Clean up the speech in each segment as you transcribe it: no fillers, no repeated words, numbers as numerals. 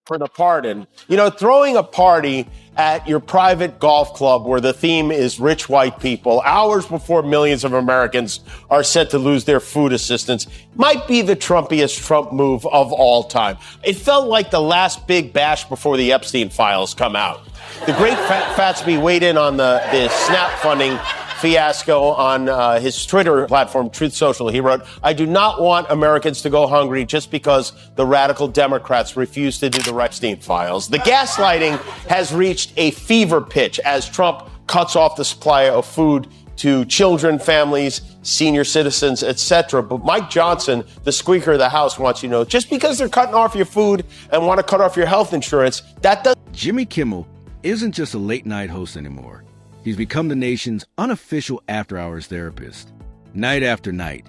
for the pardon. You know, throwing a party at your private golf club where the theme is rich white people hours before millions of Americans are set to lose their food assistance might be the Trumpiest Trump move of all time. It felt like the last big bash before the Epstein files come out. The great Fatsby weighed in on the SNAP funding fiasco on his Twitter platform, Truth Social. He wrote, "I do not want Americans to go hungry just because the radical Democrats refuse to do the Epstein files." The gaslighting has reached a fever pitch as Trump cuts off the supply of food to children, families, senior citizens, etc. But Mike Johnson, the Speaker of the House, wants you to know, just because they're cutting off your food and want to cut off your health insurance, that doesn't... Jimmy Kimmel isn't just a late-night host anymore. He's become the nation's unofficial after-hours therapist. Night after night,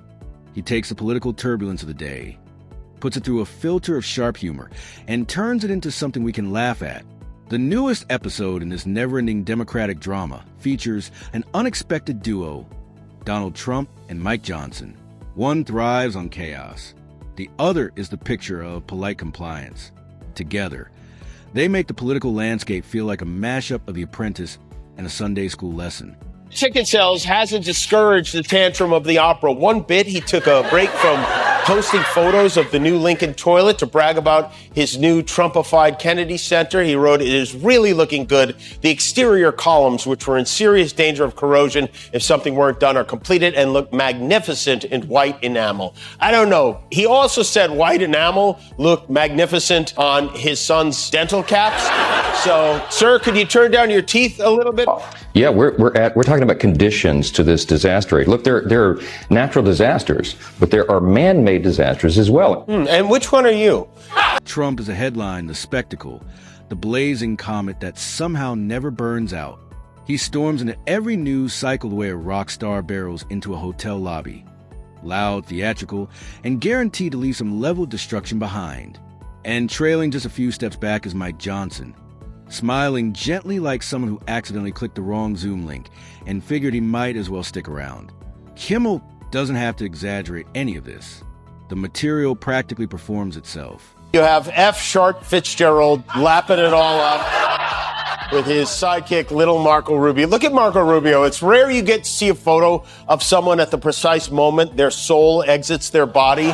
he takes the political turbulence of the day, puts it through a filter of sharp humor, and turns it into something we can laugh at. The newest episode in this never-ending Democratic drama features an unexpected duo, Donald Trump and Mike Johnson. One thrives on chaos. The other is the picture of polite compliance. Together, they make the political landscape feel like a mashup of The Apprentice and a Sunday school lesson. Ticket sales hasn't discouraged the tantrum of the opera one bit. He took a break from posting photos of the new Lincoln toilet to brag about his new Trumpified Kennedy Center. He wrote, "It is really looking good. The exterior columns, which were in serious danger of corrosion if something weren't done, are completed and look magnificent in white enamel." I don't know. He also said white enamel looked magnificent on his son's dental caps. So, sir, could you turn down your teeth a little bit? Yeah, we're talking about conditions to this disaster. Look, there are natural disasters, but there are man-made disasters as well. And which one are you? Trump is a headline, the spectacle, the blazing comet that somehow never burns out. He storms into every news cycle the way a rock star barrels into a hotel lobby. Loud, theatrical, and guaranteed to leave some level of destruction behind. And trailing just a few steps back is Mike Johnson, smiling gently like someone who accidentally clicked the wrong Zoom link and figured he might as well stick around. Kimmel doesn't have to exaggerate any of this. The material practically performs itself. You have F. Sharp Fitzgerald lapping it all up with his sidekick, little Marco Rubio. Look at Marco Rubio. It's rare you get to see a photo of someone at the precise moment their soul exits their body.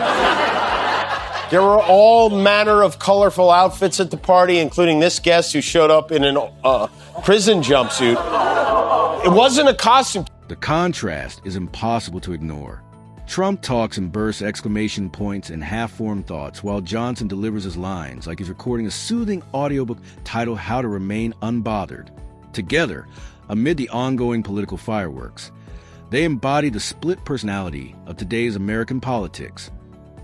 There were all manner of colorful outfits at the party, including this guest who showed up in a prison jumpsuit. It wasn't a costume. The contrast is impossible to ignore. Trump talks and bursts exclamation points and half-formed thoughts, while Johnson delivers his lines like he's recording a soothing audiobook titled How to Remain Unbothered. Together, amid the ongoing political fireworks, they embody the split personality of today's American politics,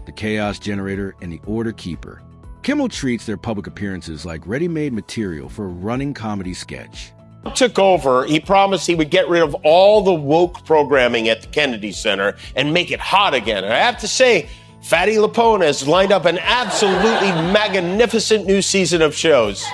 the chaos generator and the order keeper. Kimmel treats their public appearances like ready-made material for a running comedy sketch. Took over, he promised he would get rid of all the woke programming at the Kennedy Center and make it hot again. And I have to say, Fatty Lapone has lined up an absolutely magnificent new season of shows.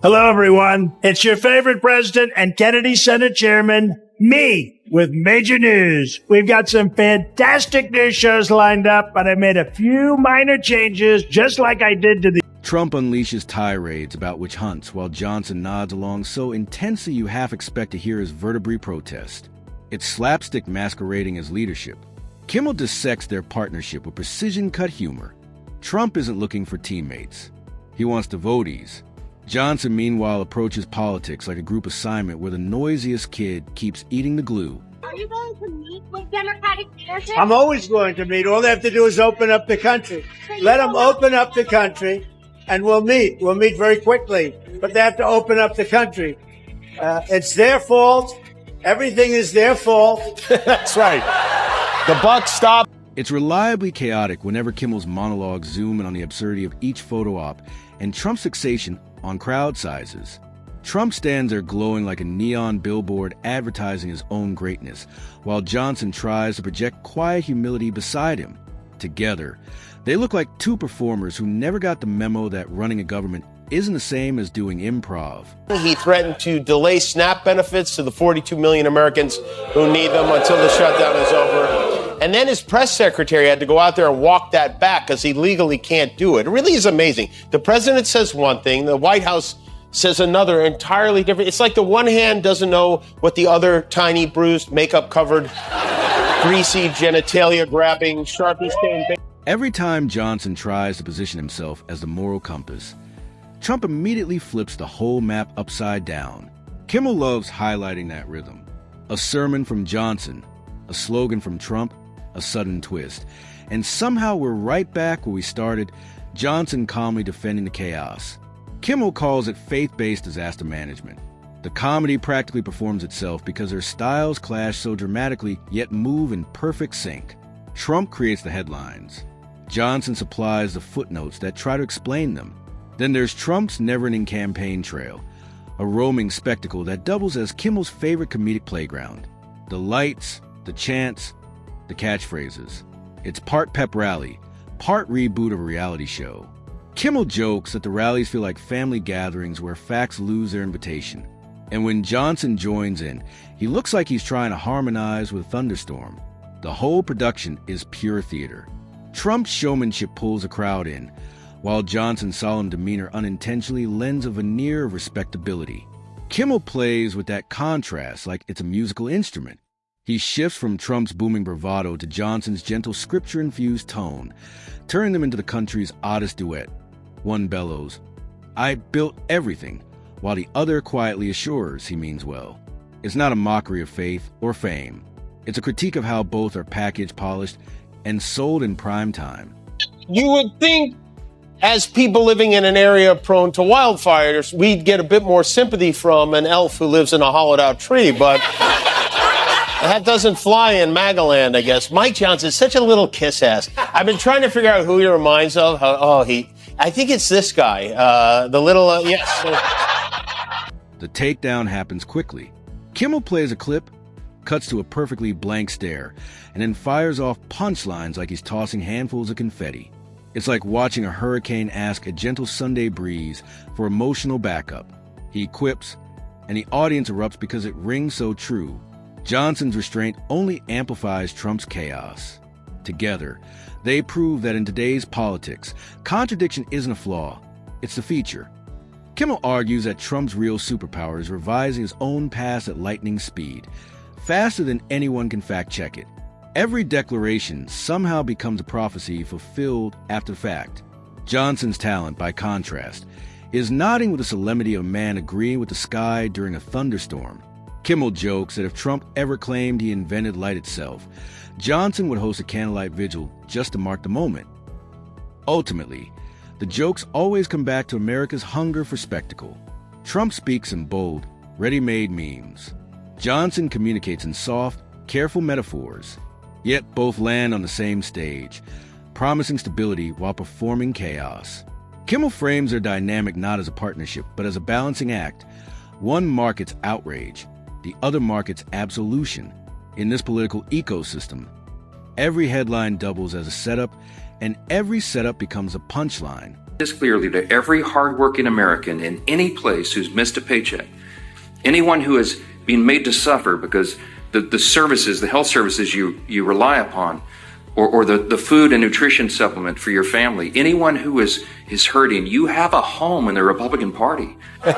Hello, everyone. It's your favorite president and Kennedy Center chairman, me, with major news. We've got some fantastic new shows lined up, but I made a few minor changes, just like I did to the... Trump unleashes tirades about witch hunts while Johnson nods along so intensely you half expect to hear his vertebrae protest. It's slapstick masquerading as leadership. Kimmel dissects their partnership with precision-cut humor. Trump isn't looking for teammates. He wants devotees. Johnson, meanwhile, approaches politics like a group assignment where the noisiest kid keeps eating the glue. Are you going to meet with Democratic leadership? I'm always going to meet. All they have to do is open up the country. Let them open up the country, and we'll meet. We'll meet very quickly. But they have to open up the country. It's their fault. Everything is their fault. That's right. The buck stopped. It's reliably chaotic whenever Kimmel's monologues zoom in on the absurdity of each photo op and Trump's fixation on crowd sizes. Trump stands there glowing like a neon billboard advertising his own greatness, while Johnson tries to project quiet humility beside him. Together, they look like two performers who never got the memo that running a government isn't the same as doing improv. He threatened to delay SNAP benefits to the 42 million Americans who need them until the shutdown is over. And then his press secretary had to go out there and walk that back because he legally can't do it. It really is amazing. The president says one thing, the White House says another entirely different. It's like the one hand doesn't know what the other tiny, bruised, makeup-covered, greasy, genitalia-grabbing, Sharpie-stained... Every time Johnson tries to position himself as the moral compass, Trump immediately flips the whole map upside down. Kimmel loves highlighting that rhythm. A sermon from Johnson, a slogan from Trump, a sudden twist. And somehow we're right back where we started, Johnson calmly defending the chaos. Kimmel calls it faith-based disaster management. The comedy practically performs itself because their styles clash so dramatically, yet move in perfect sync. Trump creates the headlines. Johnson supplies the footnotes that try to explain them. Then there's Trump's never-ending campaign trail, a roaming spectacle that doubles as Kimmel's favorite comedic playground. The lights, the chants, the catchphrases. It's part pep rally, part reboot of a reality show. Kimmel jokes that the rallies feel like family gatherings where facts lose their invitation. And when Johnson joins in, he looks like he's trying to harmonize with a thunderstorm. The whole production is pure theater. Trump's showmanship pulls a crowd in, while Johnson's solemn demeanor unintentionally lends a veneer of respectability. Kimmel plays with that contrast like it's a musical instrument. He shifts from Trump's booming bravado to Johnson's gentle scripture-infused tone, turning them into the country's oddest duet. One bellows, "I built everything," while the other quietly assures he means well. It's not a mockery of faith or fame. It's a critique of how both are packaged, polished, and sold in prime time. You would think, as people living in an area prone to wildfires, we'd get a bit more sympathy from an elf who lives in a hollowed-out tree, but that doesn't fly in Magaland, I guess. Mike Johnson's such a little kiss-ass. I've been trying to figure out who he reminds of. I think it's this guy, yes. The takedown happens quickly. Kimmel plays a clip, cuts to a perfectly blank stare, and then fires off punchlines like he's tossing handfuls of confetti. It's like watching a hurricane ask a gentle Sunday breeze for emotional backup. He quips, and the audience erupts because it rings so true. Johnson's restraint only amplifies Trump's chaos. Together, they prove that in today's politics, contradiction isn't a flaw, it's the feature. Kimmel argues that Trump's real superpower is revising his own past at lightning speed, faster than anyone can fact-check it. Every declaration somehow becomes a prophecy fulfilled after the fact. Johnson's talent, by contrast, is nodding with the solemnity of a man agreeing with the sky during a thunderstorm. Kimmel jokes that if Trump ever claimed he invented light itself, Johnson would host a candlelight vigil just to mark the moment. Ultimately, the jokes always come back to America's hunger for spectacle. Trump speaks in bold, ready-made memes. Johnson communicates in soft, careful metaphors. Yet both land on the same stage, promising stability while performing chaos. Kimmel frames their dynamic not as a partnership, but as a balancing act. One markets outrage, the other markets absolution. In this political ecosystem, every headline doubles as a setup, and every setup becomes a punchline. This clearly to every hardworking American in any place who's missed a paycheck, anyone who has been made to suffer because the services, the health services you rely upon, or the food and nutrition supplement for your family, anyone who is hurting, you have a home in the Republican Party. You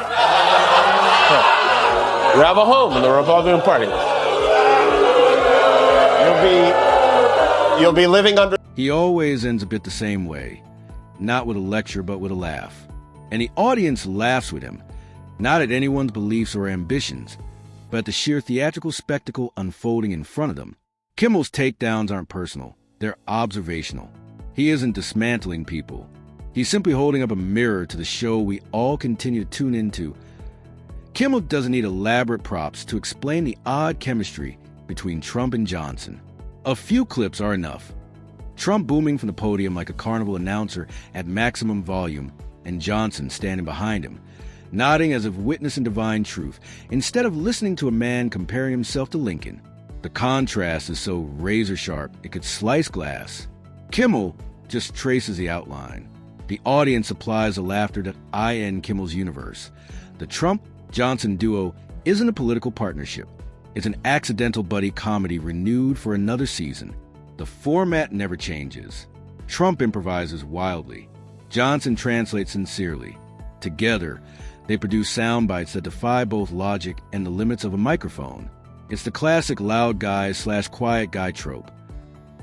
have a home in the Republican Party. You'll be living under... He always ends a bit the same way, not with a lecture but with a laugh. And the audience laughs with him, not at anyone's beliefs or ambitions, but at the sheer theatrical spectacle unfolding in front of them. Kimmel's takedowns aren't personal, they're observational. He isn't dismantling people. He's simply holding up a mirror to the show we all continue to tune into. Kimmel doesn't need elaborate props to explain the odd chemistry between Trump and Johnson. A few clips are enough. Trump booming from the podium like a carnival announcer at maximum volume, and Johnson standing behind him, nodding as if witnessing divine truth, instead of listening to a man comparing himself to Lincoln. The contrast is so razor-sharp it could slice glass. Kimmel just traces the outline. The audience applies the laughter that I end Kimmel's universe. The Trump-Johnson duo isn't a political partnership. It's an accidental buddy comedy renewed for another season. The format never changes. Trump improvises wildly. Johnson translates sincerely. Together, they produce sound bites that defy both logic and the limits of a microphone. It's the classic loud guy / quiet guy trope.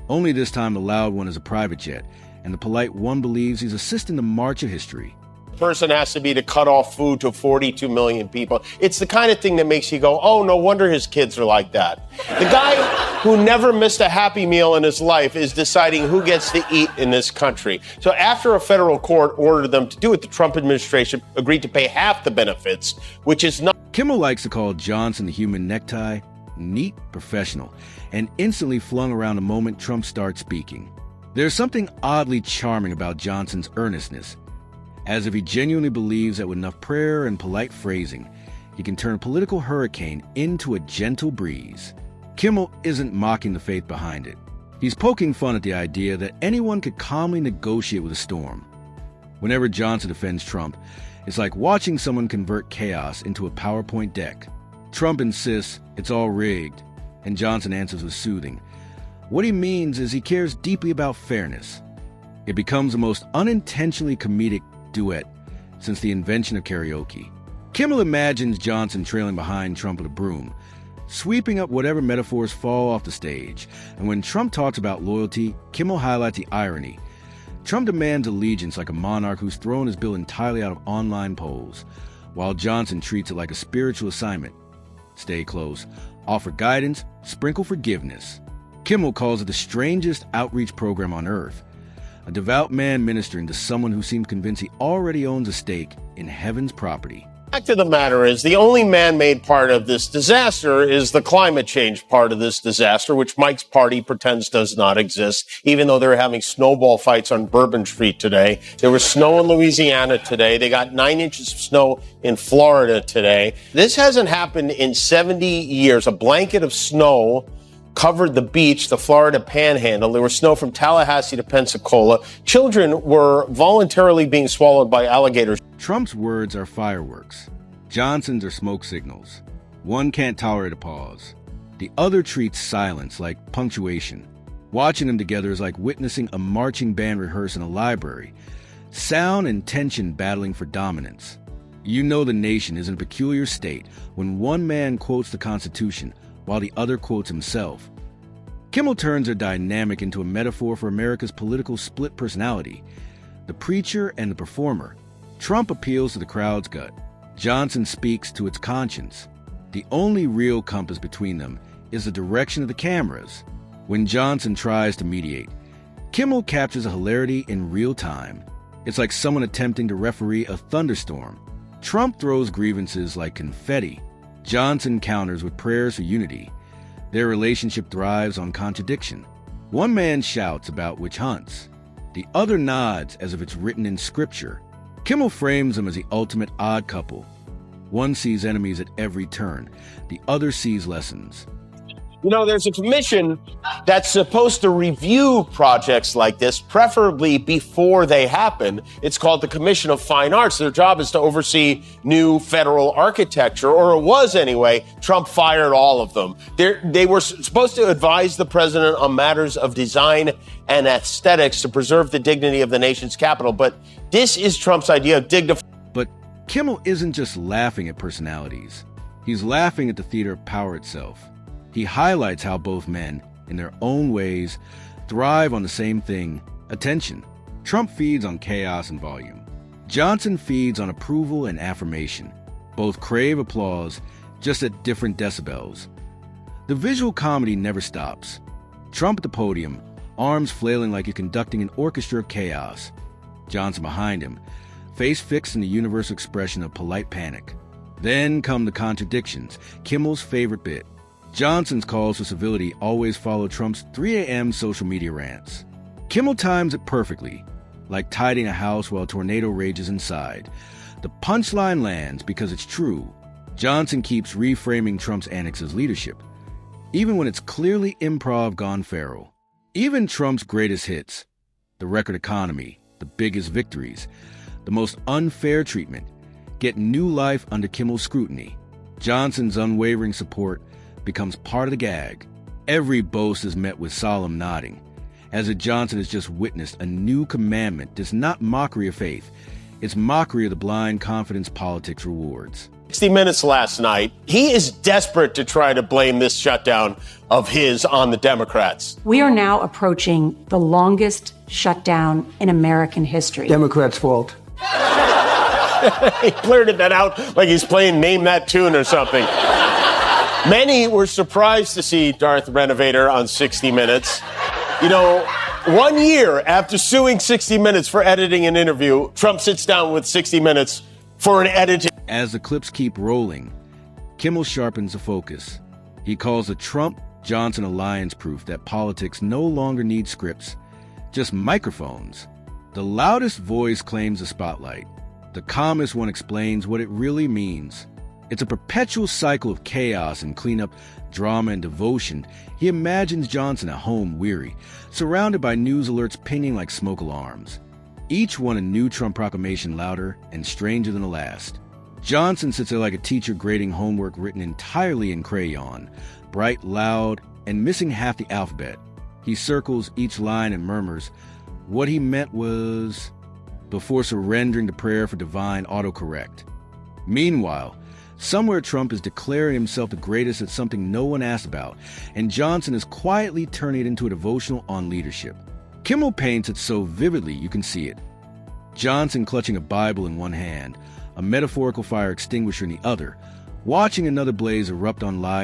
Only this time the loud one is a private jet, and the polite one believes he's assisting the march of history. Person has to be to cut off food to 42 million people. It's the kind of thing that makes you go, oh, no wonder his kids are like that. The guy who never missed a Happy Meal in his life is deciding who gets to eat in this country. So after a federal court ordered them to do it, the Trump administration agreed to pay half the benefits, which is not. Kimmel likes to call Johnson the human necktie, neat, professional, and instantly flung around the moment Trump starts speaking. There's something oddly charming about Johnson's earnestness, as if he genuinely believes that with enough prayer and polite phrasing, he can turn a political hurricane into a gentle breeze. Kimmel isn't mocking the faith behind it. He's poking fun at the idea that anyone could calmly negotiate with a storm. Whenever Johnson defends Trump, it's like watching someone convert chaos into a PowerPoint deck. Trump insists it's all rigged, and Johnson answers with soothing. What he means is he cares deeply about fairness. It becomes the most unintentionally comedic duet since the invention of karaoke. Kimmel imagines Johnson trailing behind Trump with a broom, sweeping up whatever metaphors fall off the stage. And when Trump talks about loyalty, Kimmel highlights the irony. Trump demands allegiance like a monarch who's thrown his bill entirely out of online polls, while Johnson treats it like a spiritual assignment. Stay close, offer guidance, sprinkle forgiveness. Kimmel calls it the strangest outreach program on earth. A devout man ministering to someone who seems convinced he already owns a stake in heaven's property. The fact of the matter is, the only man-made part of this disaster is the climate change part of this disaster, which Mike's party pretends does not exist, even though they're having snowball fights on Bourbon Street today. There was snow in Louisiana today. They got 9 inches of snow in Florida today. This hasn't happened in 70 years. A blanket of snow covered the beach, the Florida Panhandle. There was snow from Tallahassee to Pensacola. Children were voluntarily being swallowed by alligators. Trump's words are fireworks. Johnson's are smoke signals. One can't tolerate a pause. The other treats silence like punctuation. Watching them together is like witnessing a marching band rehearse in a library. Sound and tension battling for dominance. You know the nation is in a peculiar state when one man quotes the Constitution while the other quotes himself. Kimmel turns their dynamic into a metaphor for America's political split personality, the preacher and the performer. Trump appeals to the crowd's gut. Johnson speaks to its conscience. The only real compass between them is the direction of the cameras. When Johnson tries to mediate, Kimmel captures a hilarity in real time. It's like someone attempting to referee a thunderstorm. Trump throws grievances like confetti. Johnson counters with prayers for unity. Their relationship thrives on contradiction. One man shouts about witch hunts. The other nods as if it's written in scripture. Kimmel frames them as the ultimate odd couple. One sees enemies at every turn. The other sees lessons. You know, there's a commission that's supposed to review projects like this, preferably before they happen. It's called the Commission of Fine Arts. Their job is to oversee new federal architecture, or it was anyway. Trump fired all of them. They were supposed to advise the president on matters of design and aesthetics to preserve the dignity of the nation's capital. But this is Trump's idea of dignity. But Kimmel isn't just laughing at personalities. He's laughing at the theater of power itself. He highlights how both men, in their own ways, thrive on the same thing, attention. Trump feeds on chaos and volume. Johnson feeds on approval and affirmation. Both crave applause, just at different decibels. The visual comedy never stops. Trump at the podium, arms flailing like you're conducting an orchestra of chaos. Johnson behind him, face fixed in the universal expression of polite panic. Then come the contradictions, Kimmel's favorite bit. Johnson's calls for civility always follow Trump's 3 a.m. social media rants. Kimmel times it perfectly, like tidying a house while a tornado rages inside. The punchline lands because it's true. Johnson keeps reframing Trump's antics as leadership, even when it's clearly improv gone feral. Even Trump's greatest hits, the record economy, the biggest victories, the most unfair treatment, get new life under Kimmel's scrutiny. Johnson's unwavering support becomes part of the gag. Every boast is met with solemn nodding, as if Johnson has just witnessed a new commandment that's not mockery of faith. It's mockery of the blind confidence politics rewards. 60 Minutes last night, he is desperate to try to blame this shutdown of his on the Democrats. We are now approaching the longest shutdown in American history. Democrats' fault. He blurted that out like he's playing Name That Tune or something. Many were surprised to see Darth Renovator on 60 Minutes. You know, 1 year after suing 60 Minutes for editing an interview, Trump sits down with 60 Minutes for an editing. As the clips keep rolling, Kimmel sharpens the focus. He calls the Trump-Johnson alliance proof that politics no longer need scripts, just microphones. The loudest voice claims the spotlight. The calmest one explains what it really means. It's a perpetual cycle of chaos and cleanup, drama and devotion. He imagines Johnson at home, weary, surrounded by news alerts pinging like smoke alarms. Each one a new Trump proclamation louder and stranger than the last. Johnson sits there like a teacher grading homework written entirely in crayon, bright, loud, and missing half the alphabet. He circles each line and murmurs what he meant was, before surrendering to prayer for divine autocorrect. Meanwhile, somewhere Trump is declaring himself the greatest at something no one asked about, and Johnson is quietly turning it into a devotional on leadership. Kimmel paints it so vividly you can see it. Johnson clutching a Bible in one hand, a metaphorical fire extinguisher in the other, watching another blaze erupt on live